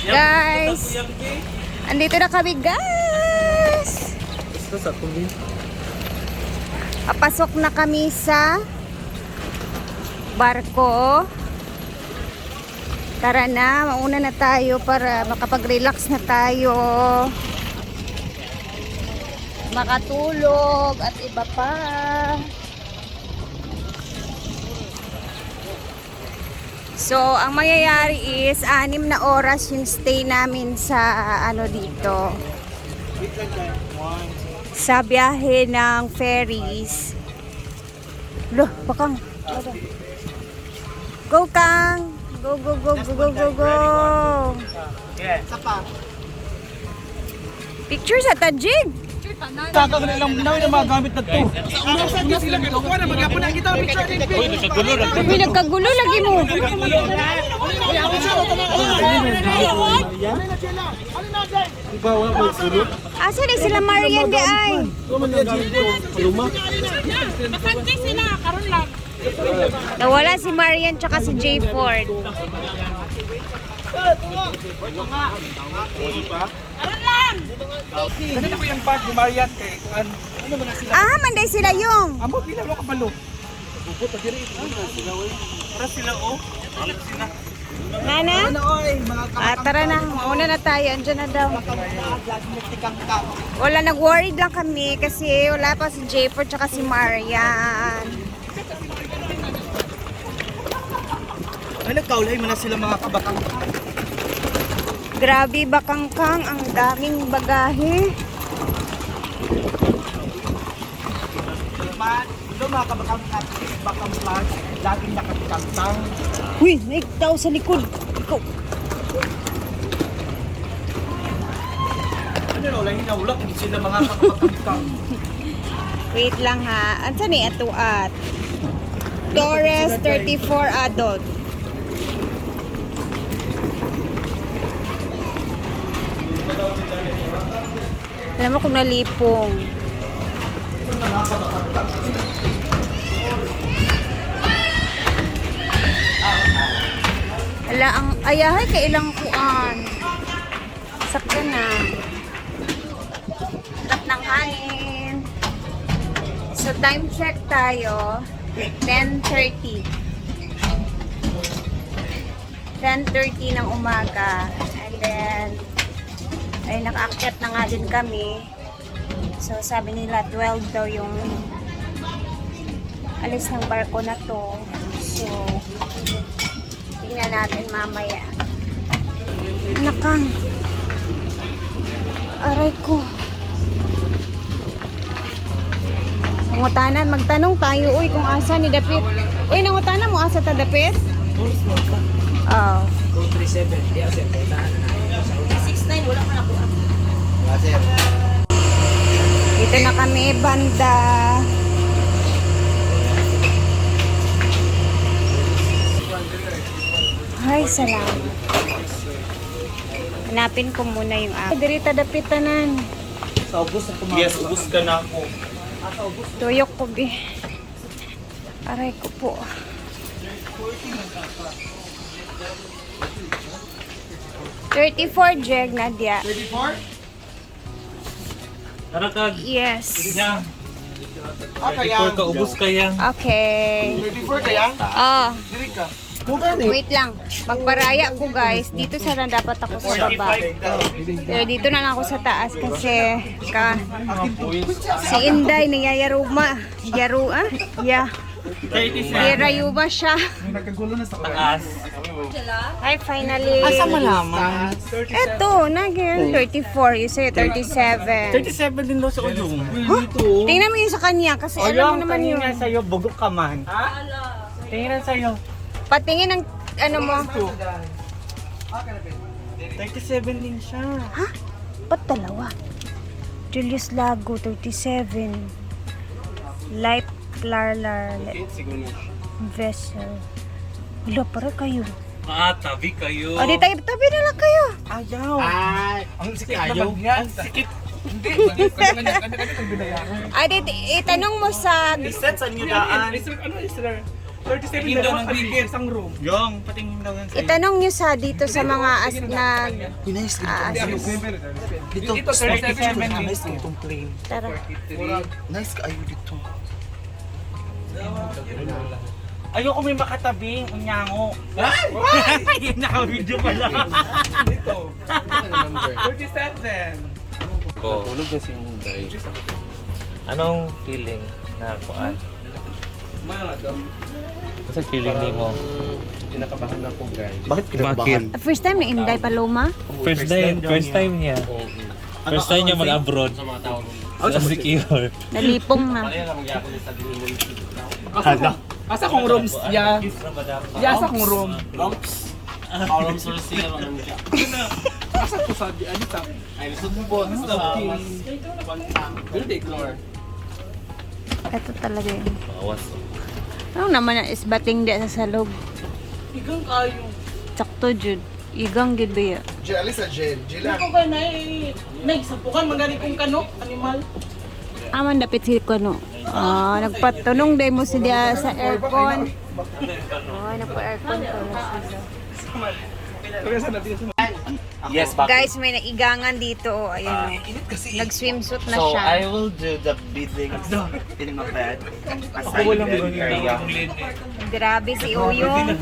Guys, andito na kami guys. Papasok na kami sa barko. Tara na, mauna na tayo para makapag-relax na tayo. Makatulog at iba pa. So, ang mangyayari is 6 na oras yung stay namin sa ano dito. Sa biyahe ng ferries. Loh, bakang. Go Kang. Go go go go go go go. Pictures at Tajig. Kakang nilang namin ang mga gamit na to. Una sila magkukuha na mag-apon na kita picture din. Sabi nagkagulo lagi mo. Asa na sila Marian di ay? Bakante sila, karon lang. Nawala si Marian tsaka si Jay Ford. Karon lang. Kanina ko yung bag ni Marian kay ano man na sila. Ah, manday sila yung. Amo pinalo ka balo. Bubot pa diri sila oy. Para sila oh. Alam sila. Nana? Oy, mga Tara na, mauna na tayo. Andiyan na daw. Wala, nag-worried lang kami kasi wala pa si Jay Ford tsaka si Marian. Ay nagkaulay man na sila mga kabakang. Grabe bakangkang, ang daming bagahe. Ito mga kabakang bakang plan, laging nakatangtang. Uy, may tao sa likod. Ikaw. Ano na wala hinawlak hindi sila mga kabakang. Wait lang ha. Ansa ni ato at? Torres 34 adult. Alam mo kung nalipong. Ala, ang ayahay kay ilang kuan. Sakyan na. Sarap ng hangin. So, time check tayo. 10:30. 10:30 ng umaga. And then, ay nakaakyat na nga din kami. So, sabi nila 12 daw yung alis ng barko na to. So, tingnan natin mamaya. Nakang. Aray ko. Nangutanan, magtanong tayo. Uy, kung asa ni Dapit. Uy, nangutanan mo asa ta Dapit? Oo. 237. Di asa 69 wala man ako. Dito na kami, banda. Ay, salamat. Hanapin ko muna yung app. Dirita dapitanan. Sa ubos na kumakas. Yes, ubos ka na ako. Tuyok ko, bi. Aray ko po. $34 Jeg, Nadia. 34? Narakag. Yes. Yang. Kaya. Ka ubos kaya. Okay. 34 kaya? Oh, Diri ka. wait lang. Magparaya ko, guys. Dito sana dapat ako sa baba. Pero dito na lang ako sa taas kasi si Inday niyayaruma. Yarua? Yeah. 37. Yarayuma siya. Nagkagulo na sa Taas. Hi, finally. Asa malaman? Eto, nagyan. 34. You say 37. 37 din daw sa ulong. Tingnan mo yun sa kanya kasi alam mo naman yun. Tingnan sa'yo, bugok ka man. Tingnan sa'yo. Patingin ng ano mo. 37 din siya. Ha? Ba't dalawa? Julius Lago, 37. Light Larlar Vessel. Wala, para kayo. Tabi kayo. O, di tabi na lang kayo. Ayaw. Ay, ang sikit naman yan. Sikit. Hindi, kanya-kanya binayaran. Ay, di, itanong mo sa... Iset sa inyo daan. Ano is there? 37 na lang bigay isang room. Yung, patingin daw yan sa'yo. Itanong nyo sa dito sa mga nag Dito 37 Nice kang complain. tara. Nice ka ayo dito. Ayoko may makatabing, unyango. Ay! Naka-video pala. Dito. 37. Tulog na si Inday. Anong feeling na kuan? Kasi feeling ni mo? Kinakabahan ako guys. Bakit kinabahan? First time ni Inday Paloma? First time niya. First time niya mag-abroad. Sa secure. Nalipong na. Asa kong rooms ya? Asa kong room. Asa ko sa ano ta? Ay subo sa Build ignore. Ito talaga yun. Awas. Ano naman na isbating di sa salog. Igang kayo. Sakto jud. Igang gid ba ya? Jill, alis sa Jill. Jill lang. Ako ba na nagsapukan magani kong kanok, animal. Aman dapit si Kuno. Nagpatunong day mo siya sa aircon. Nagpa-aircon pala siya. Yes, back. Guys, may naigangan dito. Ayun. Nag-swimsuit na So, siya. I will do the bidding in my bed. Assignment area. Grabe si Uyong.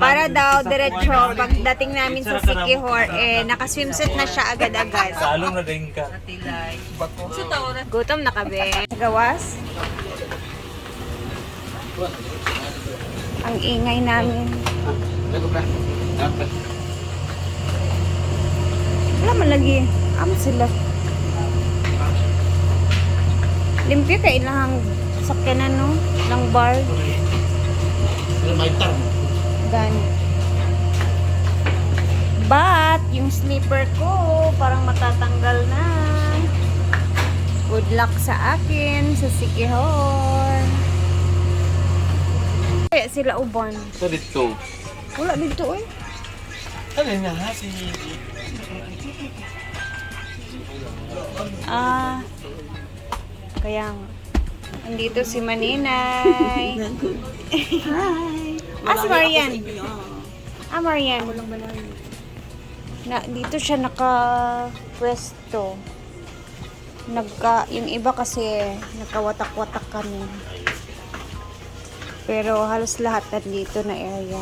Para daw diretso pagdating namin sa Sikihor naka-swimsuit na siya agad-agad. Salong na din ka. Gutom na kabe. Gawas. Ang ingay namin. Wala man lagi. Sila. Limpyo kay ilang sakyanan no? Lang bar. Gani. But, yung slipper ko, parang matatanggal na. Good luck sa akin, sa Sikihor. Kaya sila uban. So, dito. Wala dito eh. Ano na ha? Si Kaya nga. Andito si Maninay. Hi. Si Marian. Marian. Dito siya naka-pwesto. Yung iba kasi nakawatak-watak kami. Pero halos lahat nandito na area.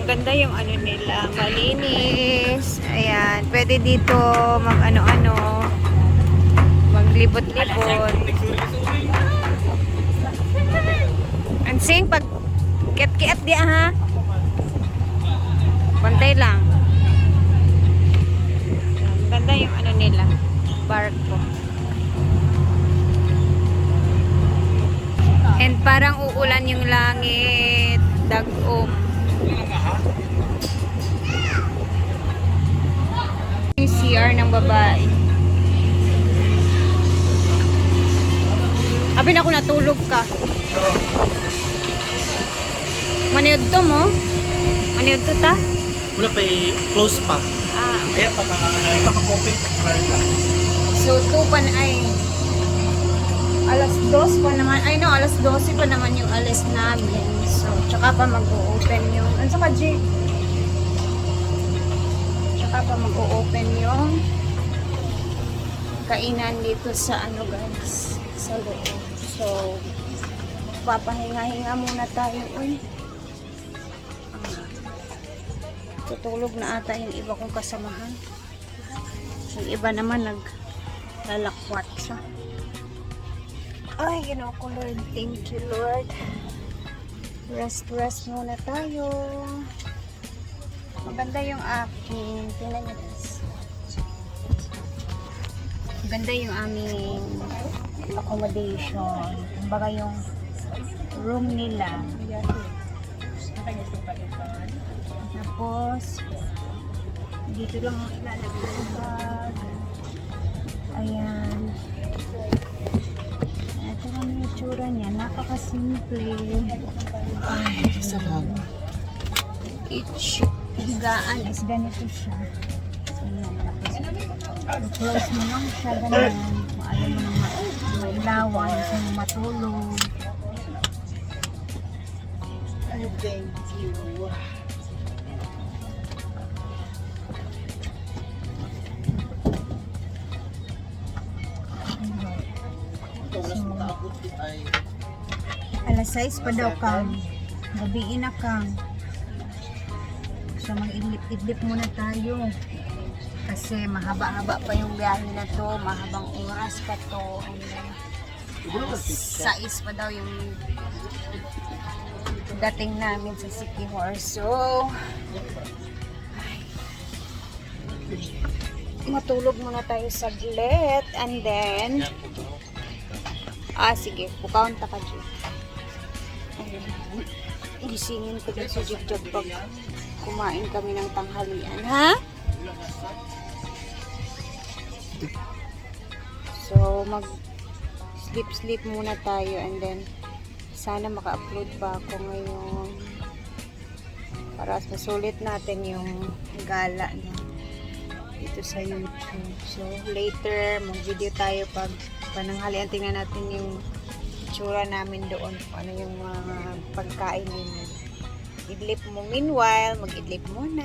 Ganda yung ano nila, malinis. Ayan, pwede dito mag-ano-ano, maglibot-libot. Ansing, pag kiat-kiat di ha. Bantay lang. Ganda yung ano nila, barko. And parang uulan yung langit, dag-o. Yung CR ng babae. Abin ako natulog ka. Maniod to mo? Maniod to ta? Wala pa close pa. Kaya pagkakakopit. So 2 pa na ay alas 2 pa naman. Ay no, alas 12 pa naman yung alas namin. So tsaka pa mag-o-open yung ano sa G? Tsaka pa mag-o-open yung kainan dito sa ano guys, sa loob. So papahinga-hinga muna tayo. Uy. Tutulog na ata yung iba kong kasamahan. Yung iba naman naglalakwat siya. Ay, ginawa ko Lord. Thank you Lord. Rest muna tayo. Maganda yung aking. Tingnan niyo guys. Maganda yung aming accommodation. Kumbaga yung room nila. Tapos dito lang ang ilalagay yung bag. Ayan. At Ito lang yung itsura niya. Napakasimple. Ay, sarap. Each higaan is ganito siya. Ayan. Tapos, close mo lang siya ganyan. Kung ayaw mo nang mailawan, gusto mo matulog. Ay, thank you. Alas 6 pa daw kang. Gabiin na kang. So mag-idlip-idlip muna tayo. Kasi mahaba-haba pa yung biyahe na to. Mahabang oras pa to. Alas 6 pa daw yung dating namin sa Siquijor. So, matulog muna tayo saglit. And then, sige. Pukaon ta ka, Jig. Ayun. Gisingin ko din sa Jig pag kumain kami ng tanghalian. Ha? So, mag-sleep muna tayo and then sana maka-upload pa ako ngayon para masulit natin yung gala na dito sa YouTube. So, later, mag-video tayo pag pananghalian. Tingnan natin yung itsura namin doon. Ano yung mga pagkain nila. Idlip mo. Meanwhile, mag-idlip muna.